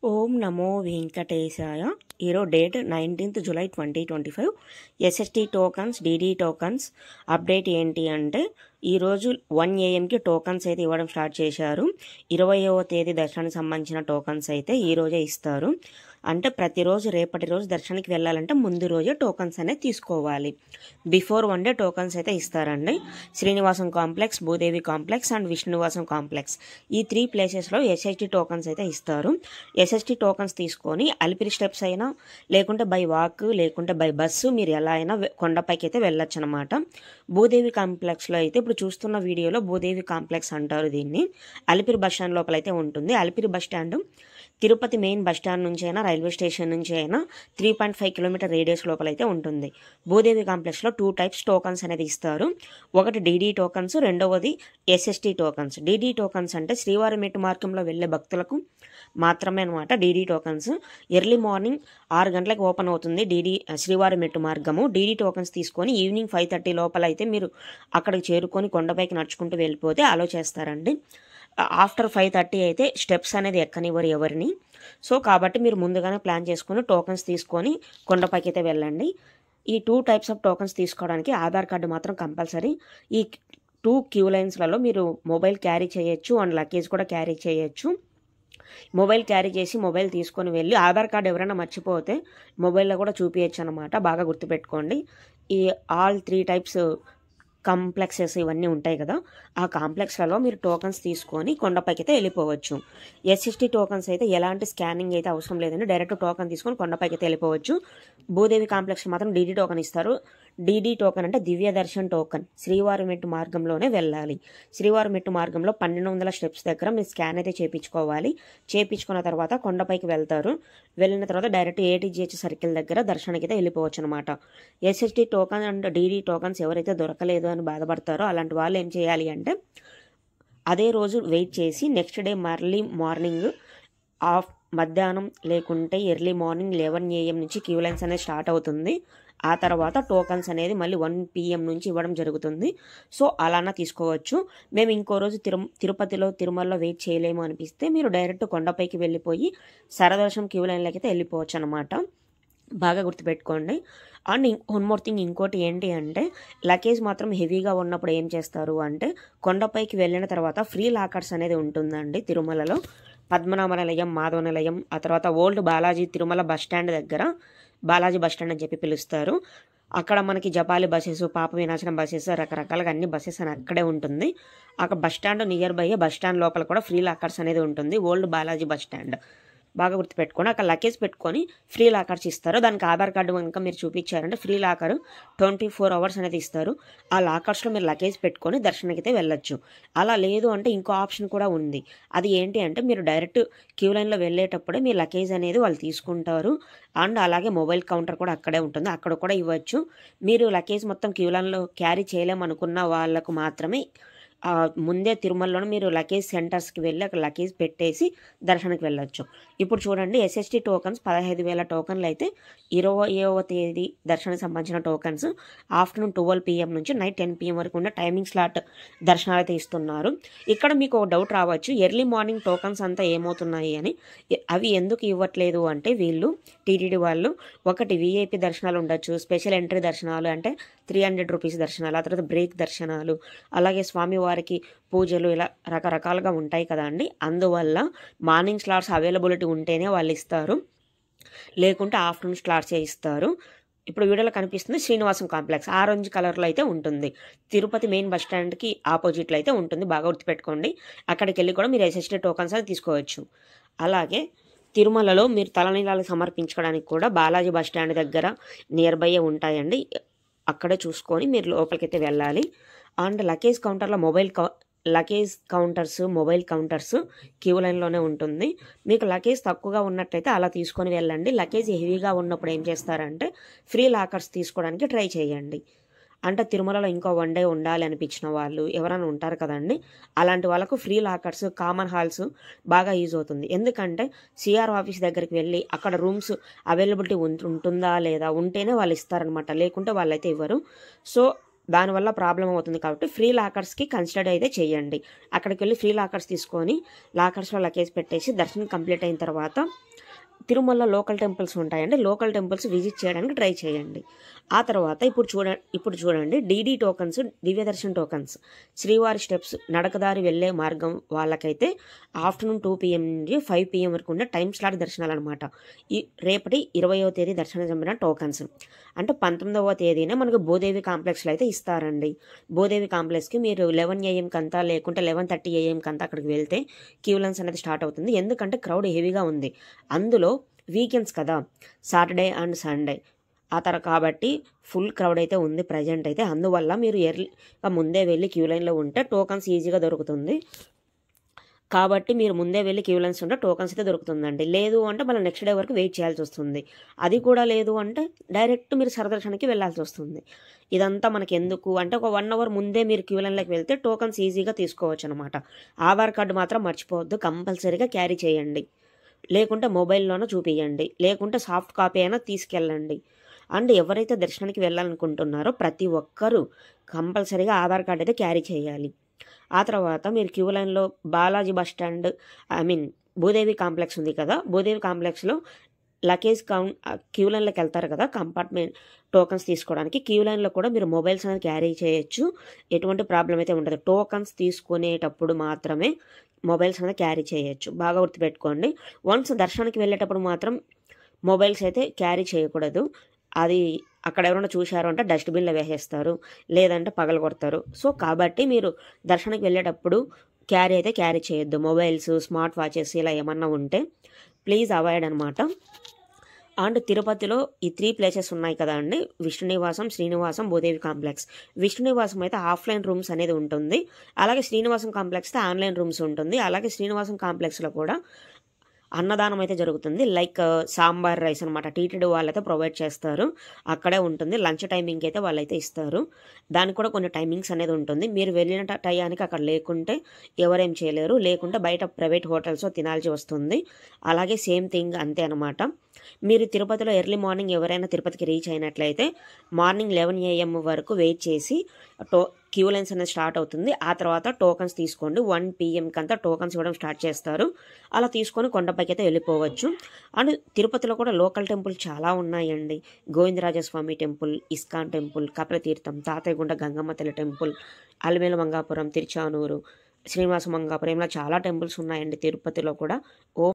ఓం నమో వెంకటేశాయ. ఈరోజు date 19th July 2025. SST tokens, DD tokens update ఏంటి అంటే ఈరోజు 1 AM టోకన్స్ అయితే ఇవ్వడం స్టార్ట్ చేశారు. 20వ తేదీ దర్శనానికి సంబంధించిన టోకన్స్ అయితే ఈరోజే ఇస్తారు. అంటే ప్రతిరోజు రేపటి రోజు దర్శనానికి వెళ్ళాలంటే ముందు రోజే టోకన్స్ అనేది తీసుకోవాలి. బిఫోర్ 1 day టోకన్స్ అయితే ఇస్తారండి. Srinivasam complex, Bhudevi complex and Vishnunivasam complex ఈ 3 ప్లేసెస్లో ఎస్ఎస్టీ టోకన్స్ అయితే ఇస్తారు. ఎస్ఎస్టీ టోకన్స్ తీసుకొని అలిపిరి స్టెప్స్ అయినా లేకుంటే బై వాక్ లేకుంటే బై బస్సు మీరు ఎలా అయినా కొండపైకి అయితే వెళ్ళొచ్చు అనమాట. భూదేవి కాంప్లెక్స్లో అయితే ఇప్పుడు చూస్తున్న వీడియోలో భూదేవి కాంప్లెక్స్ అంటారు దీన్ని. అలిపిరి బస్ స్టాండ్ లోపల అయితే ఉంటుంది. Alipiri bus stand Tirupati main bus stand నుంచి అయినా రైల్వే స్టేషన్ నుంచి అయినా 3.5 కిలోమీటర్ రేడియస్ లోపల అయితే ఉంటుంది. భూదేవి కాంప్లెక్స్లో 2 types టోకన్స్ అనేది ఇస్తారు. ఒకటి డీడీ టోకన్స్, రెండవది ఎస్ఎస్టీ టోకన్స్. డీడీ టోకన్స్ అంటే శ్రీవారి మెట్టు మార్గంలో వెళ్ళే భక్తులకు మాత్రమే అనమాట. డీడీ టోకన్స్ ఎర్లీ మార్నింగ్ 6 గంటలకు ఓపెన్ అవుతుంది శ్రీవారి మెట్టు మార్గము. డీడీ టోకన్స్ తీసుకొని ఈవినింగ్ 5:30 లోపల అయితే మీరు అక్కడికి చేరుకొని కొండపైకి నడుచుకుంటూ వెళ్ళిపోతే అలో చేస్తారండి. ఆఫ్టర్ 5:30 అయితే స్టెప్స్ అనేది ఎక్కనివ్వరు ఎవరిని. సో కాబట్టి మీరు ముందుగానే ప్లాన్ చేసుకుని టోకన్స్ తీసుకొని కొండపైకి అయితే వెళ్ళండి. ఈ 2 types ఆఫ్ టోకన్స్ తీసుకోవడానికి ఆధార్ కార్డు మాత్రం కంపల్సరీ. ఈ 2 క్యూ లైన్స్లలో మీరు మొబైల్ క్యారీ చేయొచ్చు అండ్ లగేజ్ కూడా క్యారీ చేయొచ్చు. మొబైల్ క్యారీ చేసి మొబైల్ తీసుకొని వెళ్ళి ఆధార్ కార్డు ఎవరైనా మర్చిపోతే మొబైల్లో కూడా చూపించచ్చు అనమాట. బాగా గుర్తుపెట్టుకోండి. ఈ ఆల్ 3 types కాంప్లెక్సెస్ ఇవన్నీ ఉంటాయి కదా, ఆ కాంప్లెక్స్లలో మీరు టోకన్స్ తీసుకొని కొండపైకి అయితే వెళ్ళిపోవచ్చు. ఎస్ఎస్టీ టోకన్స్ అయితే ఎలాంటి స్కానింగ్ అయితే అవసరం లేదండి. డైరెక్ట్ టోకన్ తీసుకొని కొండపైకి అయితే వెళ్ళిపోవచ్చు. భూదేవి కాంప్లెక్స్ మాత్రం డీడీ టోకన్ ఇస్తారు. డీడీ టోకన్ అంటే దివ్య దర్శన్ టోకన్. శ్రీవారి మెట్టు మార్గంలోనే వెళ్ళాలి. శ్రీవారి మెట్టు మార్గంలో 1200 స్టెప్స్ దగ్గర మీరు స్కాన్ అయితే చేయించుకోవాలి. చేయించుకున్న తర్వాత కొండపైకి వెళ్తారు. వెళ్ళిన తర్వాత డైరెక్ట్ ఏటీజీహెచ్ సర్కిల్ దగ్గర దర్శనానికి అయితే వెళ్ళిపోవచ్చు అనమాట. SST token and DD tokens ఎవరైతే దొరకలేదు అని బాధపడతారో అలాంటి వాళ్ళు ఏం చేయాలి అంటే అదే రోజు వెయిట్ చేసి నెక్స్ట్ డే మళ్ళీ మార్నింగ్ మధ్యాహ్నం లేకుంటే ఎర్లీ మార్నింగ్ 11 AM నుంచి క్యూ లైన్స్ అనేది స్టార్ట్ అవుతుంది. ఆ తర్వాత టోకన్స్ అనేది మళ్ళీ 1 PM నుంచి ఇవ్వడం జరుగుతుంది. సో అలానా తీసుకోవచ్చు. మేము ఇంకో రోజు తిరుమలలో వెయిట్ చేయలేము అనిపిస్తే మీరు డైరెక్ట్ కొండపైకి వెళ్ళిపోయి సరదర్శనం క్యూ లైన్లోకి అయితే వెళ్ళిపోవచ్చు అనమాట. బాగా గుర్తుపెట్టుకోండి. అండ్ వన్ మోర్ థింగ్, ఇంకోటి ఏంటి అంటే లగేజ్ మాత్రం హెవీగా ఉన్నప్పుడు ఏం చేస్తారు అంటే కొండపైకి వెళ్ళిన తర్వాత ఫ్రీ లాకర్స్ అనేది ఉంటుందండి తిరుమలలో. పద్మనాభ నిలయం, మాధవ నిలయం, ఆ తర్వాత old Balaji Tirumala bus stand దగ్గర బాలాజీ బస్ స్టాండ్ అని చెప్పి పిలుస్తారు. అక్కడ మనకి జపాలి బస్సెస్, పాప వినాశనం బస్సెస్, రకరకాలుగా అన్ని బస్సెస్ అని అక్కడే ఉంటుంది. అక్కడ bus stand near by bus stand లోపల కూడా ఫ్రీ లాకర్స్ అనేది ఉంటుంది. ఓల్డ్ బాలాజీ బస్ స్టాండ్ బాగా గుర్తుపెట్టుకొని అక్కడ లగేజ్ పెట్టుకొని ఫ్రీ లాకర్స్ ఇస్తారు. దానికి ఆధార్ కార్డు కనుక మీరు చూపించారంటే ఫ్రీ లాకర్ 24 hours అనేది ఇస్తారు. ఆ లాకర్స్లో మీరు లగేజ్ పెట్టుకొని దర్శనానికి అయితే వెళ్ళొచ్చు. అలా లేదు అంటే ఇంకో ఆప్షన్ కూడా ఉంది. అది ఏంటి అంటే మీరు డైరెక్ట్ క్యూ లైన్లో వెళ్ళేటప్పుడే మీ లగేజ్ అనేది వాళ్ళు తీసుకుంటారు. అండ్ అలాగే మొబైల్ కౌంటర్ కూడా అక్కడే ఉంటుంది, అక్కడ కూడా ఇవ్వచ్చు. మీరు లగేజ్ మొత్తం క్యూ లైన్లో క్యారీ చేయలేమనుకున్న వాళ్ళకు మాత్రమే ముందే తిరుమలలోనే మీరు లగేజ్ సెంటర్స్కి వెళ్ళి అక్కడ లగేజ్ పెట్టేసి దర్శనానికి వెళ్ళొచ్చు. ఇప్పుడు చూడండి, ఎస్ఎస్టీ టోకన్స్ 15,000 టోకన్లు అయితే 20వ తేదీ దర్శనానికి సంబంధించిన టోకన్స్ ఆఫ్టర్నూన్ 12 PM నుంచి నైట్ 10 PM వరకు ఉన్న టైమింగ్ స్లాట్ దర్శనాలు అయితే ఇస్తున్నారు. ఇక్కడ మీకు ఒక డౌట్ రావచ్చు, ఎర్లీ మార్నింగ్ టోకన్స్ అంతా ఏమవుతున్నాయి అని. అవి ఎందుకు ఇవ్వట్లేదు అంటే వీళ్ళు టీటీడీ వాళ్ళు ఒకటి వీఐపీ దర్శనాలు ఉండొచ్చు, స్పెషల్ ఎంట్రీ దర్శనాలు అంటే 300 రూపీస్ దర్శనాలు, ఆ తర్వాత బ్రేక్ దర్శనాలు, అలాగే స్వామివారికి పూజలు, ఇలా రకరకాలుగా ఉంటాయి కదా అండి. అందువల్ల మార్నింగ్ స్లాట్స్ అవైలబిలిటీ ఉంటేనే వాళ్ళు ఇస్తారు, లేకుంటే ఆఫ్టర్నూన్ స్లాట్సే ఇస్తారు. ఇప్పుడు వీడియోలో కనిపిస్తుంది శ్రీనివాసం కాంప్లెక్స్ ఆరెంజ్ కలర్లో అయితే ఉంటుంది. తిరుపతి మెయిన్ బస్ స్టాండ్కి ఆపోజిట్లో అయితే ఉంటుంది. బాగా గుర్తుపెట్టుకోండి. అక్కడికి వెళ్ళి కూడా మీరు ఎస్ఎస్టీ టోకన్స్ అని తీసుకోవచ్చు. అలాగే తిరుమలలో మీరు తలనీలాలు సమర్పించుకోవడానికి కూడా బాలాజీ బస్ స్టాండ్ దగ్గర నియర్ బై ఉంటాయండి. అక్కడే చూసుకొని మీరు లోపలికైతే వెళ్ళాలి. అండ్ లగేజ్ కౌంటర్లో లగేజ్ మొబైల్ కౌంటర్స్ క్యూ లైన్లోనే ఉంటుంది. మీకు లగేజ్ తక్కువగా ఉన్నట్లయితే అలా తీసుకొని వెళ్ళండి. లగేజ్ హెవీగా ఉన్నప్పుడు ఏం చేస్తారంటే ఫ్రీ లాకర్స్ తీసుకోవడానికి ట్రై చేయండి. అంటే తిరుమలలో ఇంకో 1 day ఉండాలి అనిపించిన వాళ్ళు ఎవరైనా ఉంటారు కదండి, అలాంటి వాళ్ళకు ఫ్రీ లాకర్స్, కామన్ హాల్స్ బాగా యూజ్ అవుతుంది. ఎందుకంటే సిఆర్ ఆఫీస్ దగ్గరికి వెళ్ళి అక్కడ రూమ్స్ అవైలబిలిటీ ఉంటుందా లేదా, ఉంటేనే వాళ్ళు ఇస్తారనమాట, లేకుంటే వాళ్ళైతే ఇవ్వరు. సో దానివల్ల ప్రాబ్లం అవుతుంది కాబట్టి ఫ్రీ లాకర్స్కి కన్సిడర్ అయితే చేయండి. అక్కడికి వెళ్ళి ఫ్రీ లాకర్స్ తీసుకొని లాకర్స్లో లగేజ్ పెట్టేసి దర్శనం కంప్లీట్ అయిన తర్వాత తిరుమలలో లోకల్ టెంపుల్స్ ఉంటాయండి, లోకల్ టెంపుల్స్ విజిట్ చేయడానికి ట్రై చేయండి. ఆ తర్వాత ఇప్పుడు చూడండి డీడీ టోకన్స్, దివ్య దర్శన్ టోకన్స్, శ్రీవారి స్టెప్స్ నడకదారి వెళ్ళే మార్గం వాళ్ళకైతే ఆఫ్టర్నూన్ 2 PM నుంచి 5 PM వరకు ఉండే టైం స్లాట్ దర్శనాలు అనమాట. ఈ రేపటి 20వ తేదీ దర్శనం జరిగిన టోకన్స్ అంటే 19వ తేదీనే మనకు భూదేవి కాంప్లెక్స్లో అయితే ఇస్తారండి. భూదేవి కాంప్లెక్స్కి మీరు 11 AM కంతా లేకుంటే 11:30 AM కంతా అక్కడికి వెళ్తే క్యూ లైన్స్ అనేది స్టార్ట్ అవుతుంది. ఎందుకంటే క్రౌడ్ హెవీగా ఉంది. అందులో వీకెండ్స్ కదా, సాటర్డే అండ్ సండే కాబట్టి ఫుల్ క్రౌడ్ అయితే ఉంది ప్రజెంట్ అయితే. అందువల్ల మీరు ఎర్లీగా ముందే వెళ్ళి క్యూ లైన్లో ఉంటే టోకన్స్ ఈజీగా దొరుకుతుంది. కాబట్టి మీరు ముందే వెళ్ళి క్యూ లైన్స్ ఉంటే టోకన్స్ అయితే దొరుకుతుందండి. లేదు అంటే మళ్ళీ నెక్స్ట్ డే వరకు వెయిట్ చేయాల్సి వస్తుంది. అది కూడా లేదు అంటే డైరెక్ట్ మీరు సరదర్శనానికి వెళ్ళాల్సి వస్తుంది. ఇదంతా మనకి ఎందుకు అంటే ఒక 1 hour ముందే మీరు క్యూ లైన్లోకి వెళ్తే టోకన్స్ ఈజీగా తీసుకోవచ్చు అనమాట. ఆధార్ కార్డు మాత్రం మర్చిపోవద్దు, కంపల్సరీగా క్యారీ చేయండి. లేకుంటే మొబైల్లోనూ చూపించండి, లేకుంటే సాఫ్ట్ కాపీ అయినా తీసుకెళ్ళండి. అండ్ ఎవరైతే దర్శనానికి వెళ్ళాలనుకుంటున్నారో ప్రతి ఒక్కరూ కంపల్సరీగా ఆధార్ కార్డు అయితే క్యారీ చేయాలి. ఆ తర్వాత మీరు క్యూ లైన్లో Balaji bus stand Bhudevi complex ఉంది కదా, భూదేవి కాంప్లెక్స్లో లగేజ్ క్యూ లైన్లోకి వెళ్తారు కదా కంపార్ట్మెంట్ టోకన్స్ తీసుకోవడానికి. క్యూ లైన్లో కూడా మీరు మొబైల్స్ అనేది క్యారీ చేయొచ్చు, ఎటువంటి ప్రాబ్లం అయితే ఉండదు. టోకన్స్ తీసుకునేటప్పుడు మాత్రమే మొబైల్స్ అనేది క్యారీ చేయొచ్చు, బాగా గుర్తుపెట్టుకోండి. వన్స్ దర్శనానికి వెళ్ళేటప్పుడు మాత్రం మొబైల్స్ అయితే క్యారీ చేయకూడదు. అది అక్కడ ఎవరైనా చూశారు అంటే డస్ట్బిన్లో వేసేస్తారు, లేదంటే పగలగొడతారు. సో కాబట్టి మీరు దర్శనానికి వెళ్ళేటప్పుడు క్యారీ చేయొద్దు. మొబైల్స్, స్మార్ట్ వాచెస్ ఇలా ఏమన్నా ఉంటే ప్లీజ్ అవాయిడ్ అనమాట. అండ్ తిరుపతిలో ఈ 3 ప్లేసెస్ ఉన్నాయి కదా అండి, విష్ణు నివాసం, శ్రీనివాసం, భూదేవి కాంప్లెక్స్. విష్ణు నివాసం అయితే ఆఫ్లైన్ రూమ్స్ అనేది ఉంటుంది, అలాగే శ్రీనివాసం కాంప్లెక్స్ అయితే ఆన్లైన్ రూమ్స్ ఉంటుంది. అలాగే శ్రీనివాసం కాంప్లెక్స్లో కూడా అన్నదానం అయితే జరుగుతుంది. లైక్ సాంబార్ రైస్ అనమాట, టీటీడీ వాళ్ళైతే ప్రొవైడ్ చేస్తారు, అక్కడే ఉంటుంది. లంచ్ టైమింగ్ అయితే వాళ్ళైతే ఇస్తారు, దానికి కూడా కొన్ని టైమింగ్స్ అనేది ఉంటుంది. మీరు వెళ్ళిన టయానికి అక్కడ లేకుంటే ఎవరేం చేయలేరు, లేకుంటే బయట ప్రైవేట్ హోటల్స్లో తినాల్సి వస్తుంది. అలాగే సేమ్ థింగ్ అంతే అనమాట. మీరు తిరుపతిలో ఎర్లీ మార్నింగ్ ఎవరైనా తిరుపతికి రీచ్ అయినట్లయితే మార్నింగ్ 11 AM వరకు వెయిట్ చేసి క్యూ లైన్స్ అనేది స్టార్ట్ అవుతుంది. ఆ తర్వాత టోకన్స్ తీసుకోండి. 1 PM కంతా టోకన్స్ ఇవ్వడం స్టార్ట్ చేస్తారు. అలా తీసుకొని కొండపైకి అయితే వెళ్ళిపోవచ్చు. అండ్ తిరుపతిలో కూడా లోకల్ టెంపుల్ చాలా ఉన్నాయండి. Govindarajaswamy temple, ISKCON temple, Kapilatheertham, Thathayyagunta Gangamma తల్లి టెంపుల్, అలిమేలు మంగాపురం, తిరుచానూరు, శ్రీనివాస మంగాపురం, ఇలా చాలా టెంపుల్స్ ఉన్నాయండి తిరుపతిలో కూడా.